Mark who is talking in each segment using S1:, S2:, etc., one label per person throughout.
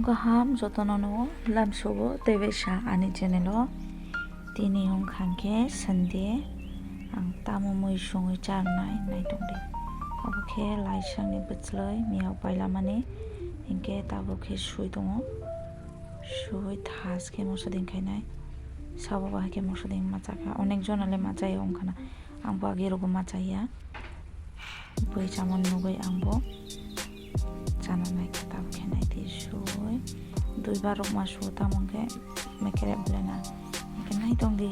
S1: Gaham jotonono lamsogo tebesa ani channelo tini hong khangke Sunday ang tamo moi songoi charnai naitongde abokhe laisangni bwchloi miyaw pailamani hingke tabokhe sui tongo sui thaske mosading khainai sabo bahake mosading machaka onek jonale machai ongkhana angbo agerogo machaiya boi chamon nugoi angbo chana naikhe tabokhe naiti sui duibar rok masu tamongke mekerep blena hingke naitongdi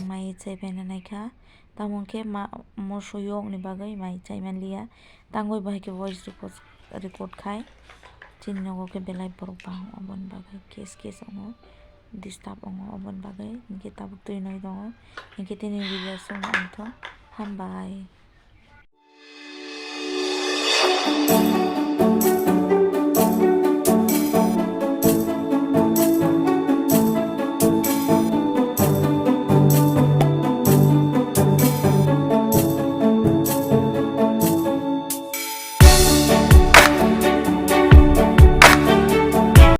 S1: mai chai bena naikha tamongke moso yok ni bagai mai chai manliya tangoi bahike voice record khai chini nogo ke belai borok bang oboni bagai kes ongo disturb ongo oboni bagai hingke tabuk tui noi tongo hingke tini video song angthok hambai।